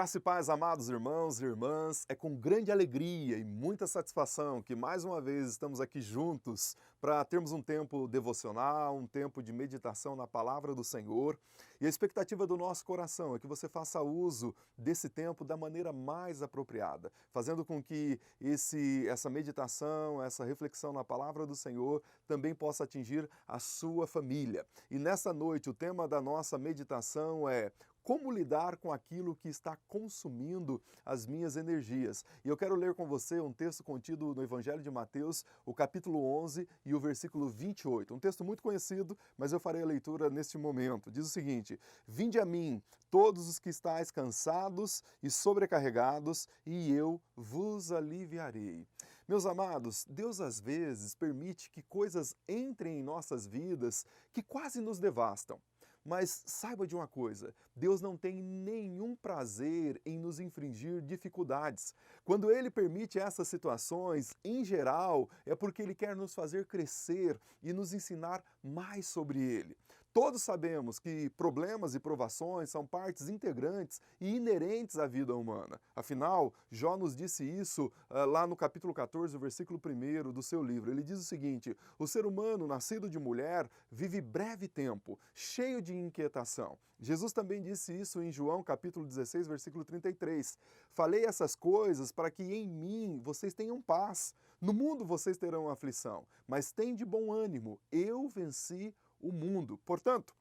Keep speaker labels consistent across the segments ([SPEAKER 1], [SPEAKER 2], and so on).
[SPEAKER 1] Graça e paz, amados irmãos e irmãs, é com grande alegria e muita satisfação que mais uma vez estamos aqui juntos para termos um tempo devocional, um tempo de meditação na palavra do Senhor. E a expectativa do nosso coração é que você faça uso desse tempo da maneira mais apropriada, fazendo com que essa meditação, essa reflexão na palavra do Senhor também possa atingir a sua família. E nessa noite o tema da nossa meditação é: como lidar com aquilo que está consumindo as minhas energias? E eu quero ler com você um texto contido no Evangelho de Mateus, o capítulo 11 e o versículo 28. Um texto muito conhecido, mas eu farei a leitura neste momento. Diz o seguinte: Vinde a mim, todos os que estáis cansados e sobrecarregados, e eu vos aliviarei. Meus amados, Deus às vezes permite que coisas entrem em nossas vidas que quase nos devastam. Mas saiba de uma coisa, Deus não tem nenhum prazer em nos infligir dificuldades. Quando Ele permite essas situações, em geral, é porque Ele quer nos fazer crescer e nos ensinar mais sobre Ele. Todos sabemos que problemas e provações são partes integrantes e inerentes à vida humana. Afinal, Jó nos disse isso lá no capítulo 14, versículo 1 do seu livro. Ele diz o seguinte: o ser humano, nascido de mulher, vive breve tempo, cheio de inquietação. Jesus também disse isso em João capítulo 16, versículo 33. Falei essas coisas para que em mim vocês tenham paz. No mundo vocês terão aflição, mas tende bom ânimo, eu venci o mundo. Portanto,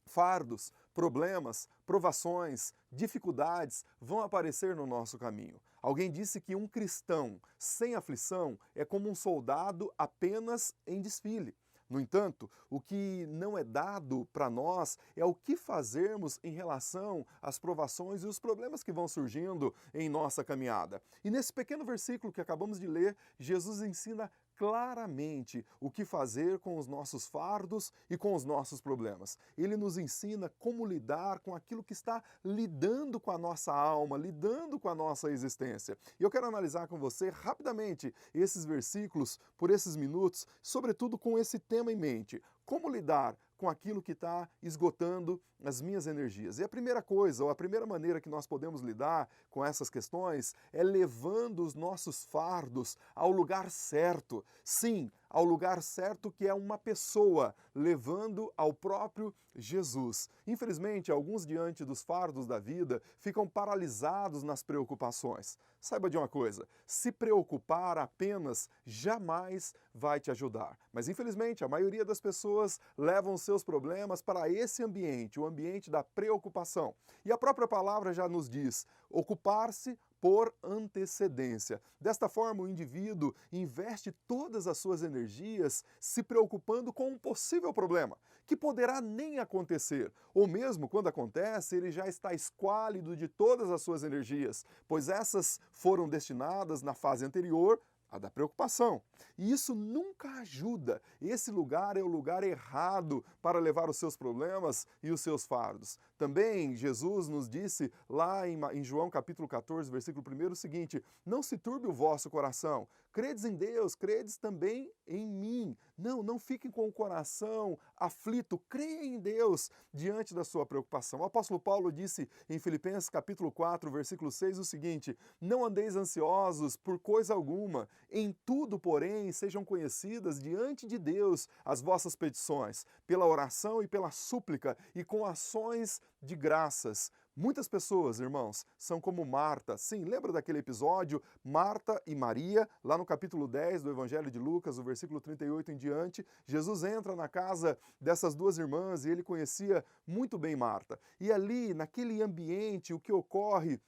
[SPEAKER 1] fardos, problemas, provações, dificuldades vão aparecer no nosso caminho. Alguém disse que um cristão sem aflição é como um soldado apenas em desfile. No entanto, o que não é dado para nós é o que fazermos em relação às provações e os problemas que vão surgindo em nossa caminhada. E nesse pequeno versículo que acabamos de ler, Jesus ensina claramente o que fazer com os nossos fardos e com os nossos problemas. Ele nos ensina como lidar com aquilo que está lidando com a nossa alma, lidando com a nossa existência. E eu quero analisar com você rapidamente esses versículos por esses minutos, sobretudo com esse tema em mente: como lidar com aquilo que está esgotando as minhas energias. E a primeira coisa, ou a primeira maneira que nós podemos lidar com essas questões é levando os nossos fardos ao lugar certo. Sim, ao lugar certo, que é uma pessoa, levando ao próprio Jesus. Infelizmente, alguns diante dos fardos da vida ficam paralisados nas preocupações. Saiba de uma coisa: se preocupar apenas jamais vai te ajudar. Mas infelizmente, a maioria das pessoas levam os seus problemas para esse ambiente, o ambiente da preocupação. E a própria palavra já nos diz: ocupar-se por antecedência. Desta forma, o indivíduo investe todas as suas energias se preocupando com um possível problema, que poderá nem acontecer, ou mesmo quando acontece, ele já está esquálido de todas as suas energias, pois essas foram destinadas na fase anterior a da preocupação. E isso nunca ajuda. Esse lugar é o lugar errado para levar os seus problemas e os seus fardos. Também Jesus nos disse lá em João capítulo 14, versículo 1, o seguinte: não se turbe o vosso coração. Credes em Deus, credes também em mim. Não fiquem com o coração aflito. Creia em Deus diante da sua preocupação. O apóstolo Paulo disse em Filipenses capítulo 4, versículo 6 o seguinte: não andeis ansiosos por coisa alguma. Em tudo, porém, sejam conhecidas diante de Deus as vossas petições, pela oração e pela súplica e com ações de graças. Muitas pessoas, irmãos, são como Marta. Sim, lembra daquele episódio, Marta e Maria, lá no capítulo 10 do Evangelho de Lucas, o versículo 38 em diante. Jesus entra na casa dessas duas irmãs e ele conhecia muito bem Marta. E ali, naquele ambiente, o que ocorre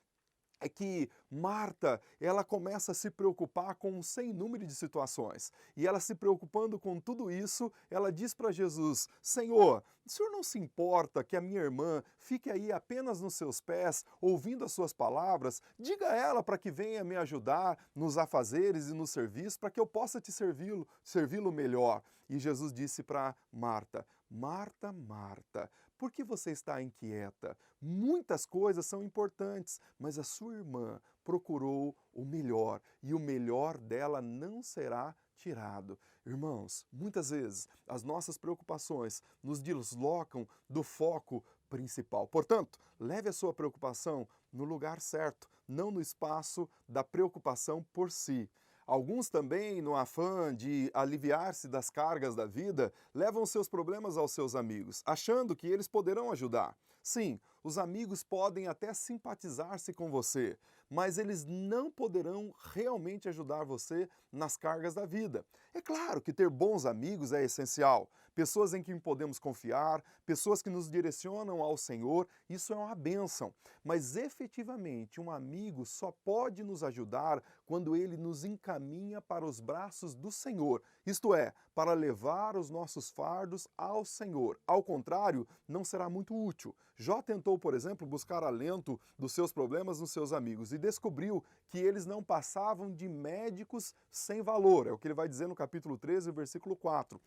[SPEAKER 1] é que Marta, ela começa a se preocupar com um sem número de situações. E ela se preocupando com tudo isso, ela diz para Jesus: Senhor, o Senhor não se importa que a minha irmã fique aí apenas nos seus pés, ouvindo as suas palavras? Diga a ela para que venha me ajudar nos afazeres e nos serviços, para que eu possa te servi-lo melhor. E Jesus disse para Marta: Marta, Marta, por que você está inquieta? Muitas coisas são importantes, mas a sua irmã procurou o melhor, e o melhor dela não será tirado. Irmãos, muitas vezes as nossas preocupações nos deslocam do foco principal. Portanto, leve a sua preocupação no lugar certo, não no espaço da preocupação por si. Alguns também, no afã de aliviar-se das cargas da vida, levam seus problemas aos seus amigos, achando que eles poderão ajudar. Sim, os amigos podem até simpatizar-se com você, mas eles não poderão realmente ajudar você nas cargas da vida. É claro que ter bons amigos é essencial. Pessoas em quem podemos confiar, pessoas que nos direcionam ao Senhor, isso é uma bênção. Mas efetivamente, um amigo só pode nos ajudar quando ele nos encaminha para os braços do Senhor, isto é, para levar os nossos fardos ao Senhor. Ao contrário, não será muito útil. Jó tentou, por exemplo, buscar alento dos seus problemas nos seus amigos e descobriu que eles não passavam de médicos sem valor. É o que ele vai dizer no capítulo 13, versículo 4.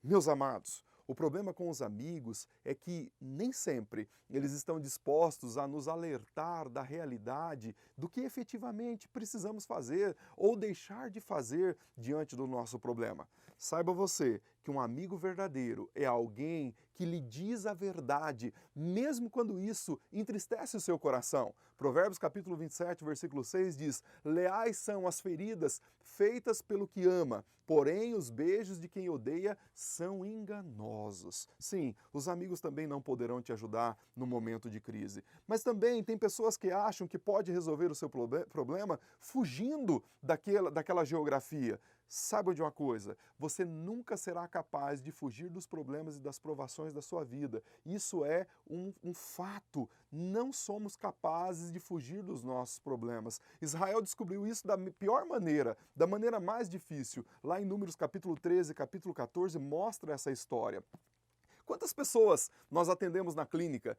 [SPEAKER 1] Meus amados, o problema com os amigos é que nem sempre eles estão dispostos a nos alertar da realidade do que efetivamente precisamos fazer ou deixar de fazer diante do nosso problema. Saiba você que um amigo verdadeiro é alguém que lhe diz a verdade, mesmo quando isso entristece o seu coração. Provérbios capítulo 27, versículo 6 diz: leais são as feridas feitas pelo que ama, porém os beijos de quem odeia são enganosos. Sim, os amigos também não poderão te ajudar no momento de crise. Mas também tem pessoas que acham que pode resolver o seu problema fugindo daquela geografia. Saiba de uma coisa, você nunca será capaz de fugir dos problemas e das provações da sua vida. Isso é um fato. Não somos capazes de fugir dos nossos problemas. Israel descobriu isso da pior maneira, da maneira mais difícil. Lá em Números capítulo 13, capítulo 14, mostra essa história. Quantas pessoas nós atendemos na clínica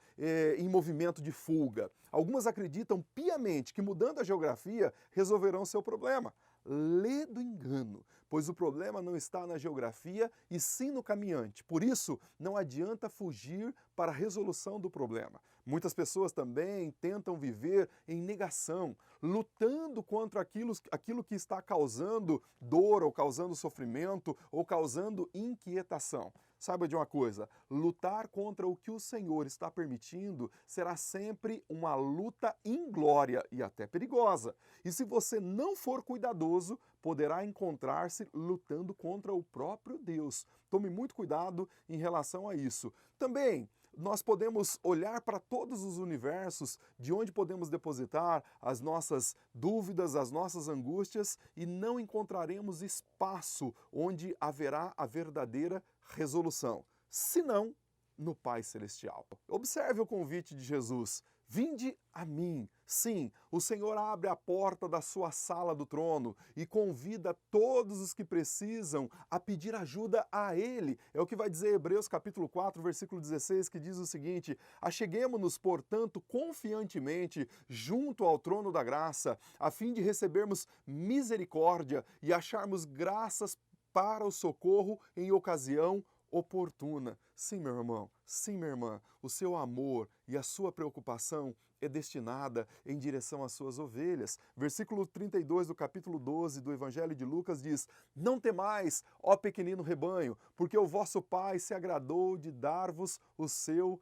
[SPEAKER 1] em movimento de fuga? Algumas acreditam piamente que mudando a geografia resolverão seu problema. Ledo engano, pois o problema não está na geografia e sim no caminhante. Por isso, não adianta fugir para a resolução do problema. Muitas pessoas também tentam viver em negação, lutando contra aquilo que está causando dor, ou causando sofrimento, ou causando inquietação. Saiba de uma coisa, lutar contra o que o Senhor está permitindo será sempre uma luta inglória e até perigosa. E se você não for cuidadoso, poderá encontrar-se lutando contra o próprio Deus. Tome muito cuidado em relação a isso. Também, nós podemos olhar para todos os universos de onde podemos depositar as nossas dúvidas, as nossas angústias e não encontraremos espaço onde haverá a verdadeira resolução, senão no Pai Celestial. Observe o convite de Jesus. Vinde a mim. Sim, o Senhor abre a porta da sua sala do trono e convida todos os que precisam a pedir ajuda a Ele. É o que vai dizer Hebreus capítulo 4, versículo 16, que diz o seguinte: acheguemo-nos, portanto, confiantemente junto ao trono da graça, a fim de recebermos misericórdia e acharmos graças para o socorro em ocasião oportuna. Sim, meu irmão, sim, minha irmã, o seu amor e a sua preocupação é destinada em direção às suas ovelhas. Versículo 32 do capítulo 12 do Evangelho de Lucas diz: não temais, ó pequenino rebanho, porque o vosso Pai se agradou de dar-vos o seu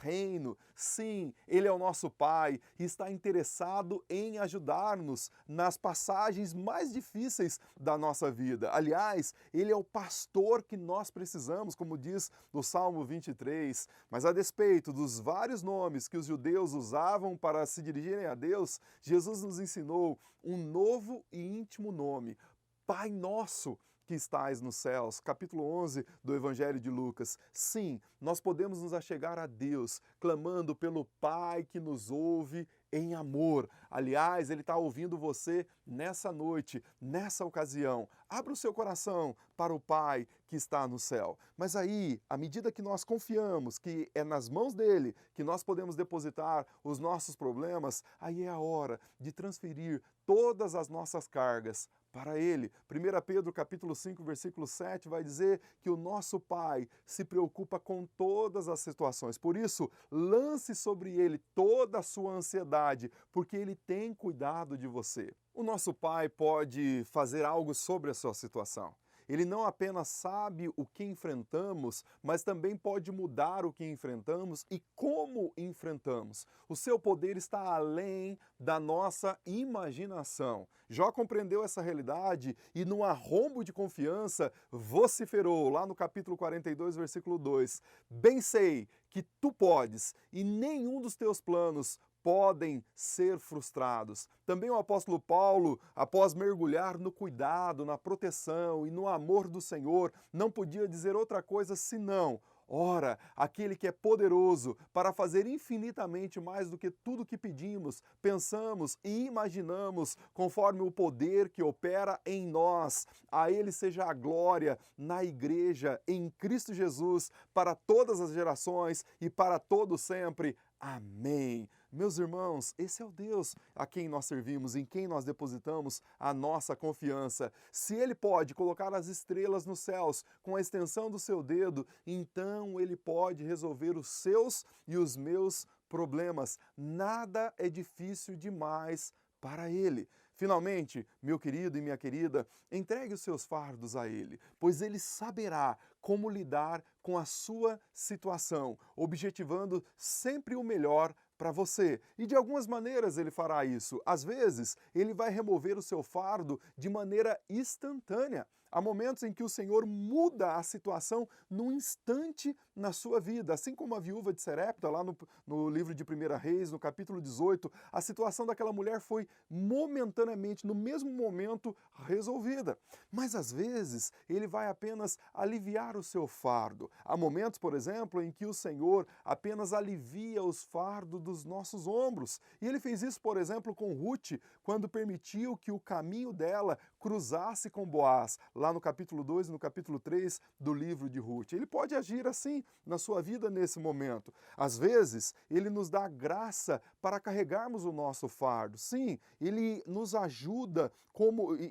[SPEAKER 1] reino. Sim, Ele é o nosso Pai e está interessado em ajudar-nos nas passagens mais difíceis da nossa vida. Aliás, Ele é o pastor que nós precisamos, como diz no Salmo 23. Mas a despeito dos vários nomes que os judeus usavam para se dirigirem a Deus, Jesus nos ensinou um novo e íntimo nome: Pai Nosso que estais nos céus, capítulo 11 do Evangelho de Lucas. Sim, nós podemos nos achegar a Deus, clamando pelo Pai que nos ouve em amor. Aliás, Ele está ouvindo você nessa noite, nessa ocasião. Abra o seu coração para o Pai que está no céu. Mas aí, à medida que nós confiamos que é nas mãos dEle que nós podemos depositar os nossos problemas, aí é a hora de transferir todas as nossas cargas para Ele. 1 Pedro capítulo 5, versículo 7 vai dizer que o nosso Pai se preocupa com todas as situações. Por isso, lance sobre Ele toda a sua ansiedade, porque Ele tem cuidado de você. O nosso Pai pode fazer algo sobre a sua situação. Ele não apenas sabe o que enfrentamos, mas também pode mudar o que enfrentamos e como enfrentamos. O seu poder está além da nossa imaginação. Jó compreendeu essa realidade e, num arrombo de confiança, vociferou lá no capítulo 42, versículo 2: Bem sei que tu podes e nenhum dos teus planos podem ser frustrados. Também o apóstolo Paulo, após mergulhar no cuidado, na proteção e no amor do Senhor, não podia dizer outra coisa senão: ora, aquele que é poderoso para fazer infinitamente mais do que tudo que pedimos, pensamos e imaginamos, conforme o poder que opera em nós. A Ele seja a glória na Igreja, em Cristo Jesus, para todas as gerações e para todo sempre. Amém. Meus irmãos, esse é o Deus a quem nós servimos, em quem nós depositamos a nossa confiança. Se Ele pode colocar as estrelas nos céus com a extensão do seu dedo, então Ele pode resolver os seus e os meus problemas. Nada é difícil demais para Ele. Finalmente, meu querido e minha querida, entregue os seus fardos a Ele, pois Ele saberá como lidar com a sua situação, objetivando sempre o melhor para você. E de algumas maneiras ele fará isso. Às vezes, ele vai remover o seu fardo de maneira instantânea. Há momentos em que o Senhor muda a situação num instante na sua vida. Assim como a viúva de Serepta, lá no livro de 1 Reis, no capítulo 18, a situação daquela mulher foi momentaneamente, no mesmo momento, resolvida. Mas às vezes, ele vai apenas aliviar o seu fardo. Há momentos, por exemplo, em que o Senhor apenas alivia os fardos dos nossos ombros. E ele fez isso, por exemplo, com Ruth, quando permitiu que o caminho dela cruzasse com Boaz, lá no capítulo 2 e no capítulo 3 do livro de Ruth. Ele pode agir assim na sua vida nesse momento. Às vezes, ele nos dá graça para carregarmos o nosso fardo. Sim, ele nos ajuda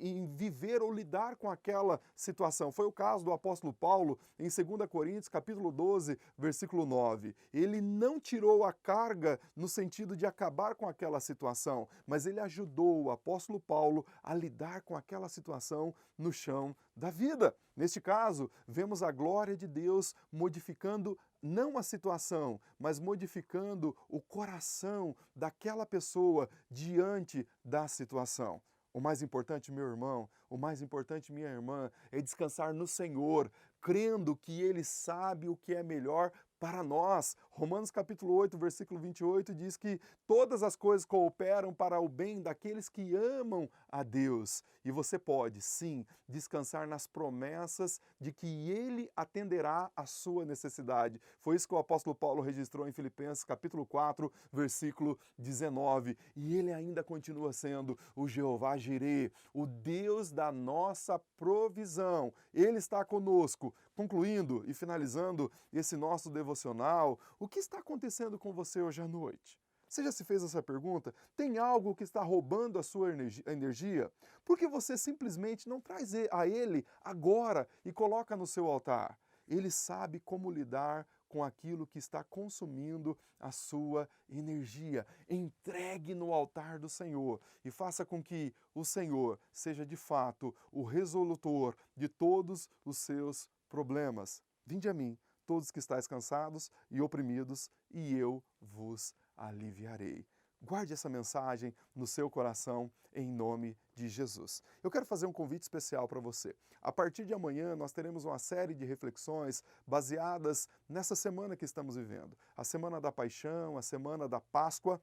[SPEAKER 1] em viver ou lidar com aquela situação. Foi o caso do apóstolo Paulo em 2 Coríntios, capítulo 12, versículo 9. Ele não tirou a carga no sentido de acabar com aquela situação, mas ele ajudou o apóstolo Paulo a lidar com aquela situação no chão da vida. Neste caso, vemos a glória de Deus modificando não a situação, mas modificando o coração daquela pessoa diante da situação. O mais importante, meu irmão, o mais importante, minha irmã, é descansar no Senhor, crendo que Ele sabe o que é melhor para nós. Romanos capítulo 8, versículo 28 diz que todas as coisas cooperam para o bem daqueles que amam a Deus. E você pode, sim, descansar nas promessas de que Ele atenderá a sua necessidade. Foi isso que o apóstolo Paulo registrou em Filipenses capítulo 4, versículo 19. E Ele ainda continua sendo o Jeová Jireh, o Deus da nossa provisão. Ele está conosco. Concluindo e finalizando esse nosso devocional, o que está acontecendo com você hoje à noite? Você já se fez essa pergunta? Tem algo que está roubando a sua energia? Por que você simplesmente não traz a Ele agora e coloca no seu altar? Ele sabe como lidar com aquilo que está consumindo a sua energia. Entregue no altar do Senhor e faça com que o Senhor seja de fato o resolutor de todos os seus problemas. Vinde a mim, todos que estáis cansados e oprimidos, e eu vos aliviarei. Guarde essa mensagem no seu coração, em nome de Jesus. Eu quero fazer um convite especial para você. A partir de amanhã, nós teremos uma série de reflexões baseadas nessa semana que estamos vivendo. A Semana da Paixão, a Semana da Páscoa.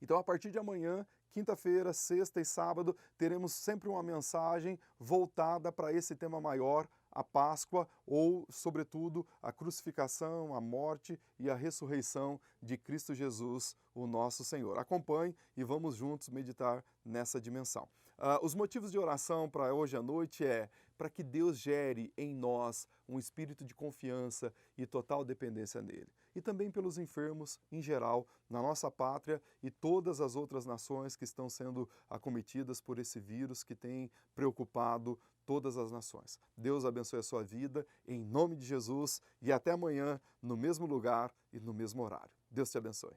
[SPEAKER 1] Então, a partir de amanhã, quinta-feira, sexta e sábado, teremos sempre uma mensagem voltada para esse tema maior, a Páscoa, ou, sobretudo, a crucificação, a morte e a ressurreição de Cristo Jesus, o nosso Senhor. Acompanhe e vamos juntos meditar nessa dimensão. Os motivos de oração para hoje à noite é para que Deus gere em nós um espírito de confiança e total dependência nele. E também pelos enfermos em geral, na nossa pátria e todas as outras nações que estão sendo acometidas por esse vírus que tem preocupado todas as nações. Deus abençoe a sua vida, em nome de Jesus, e até amanhã, no mesmo lugar e no mesmo horário. Deus te abençoe.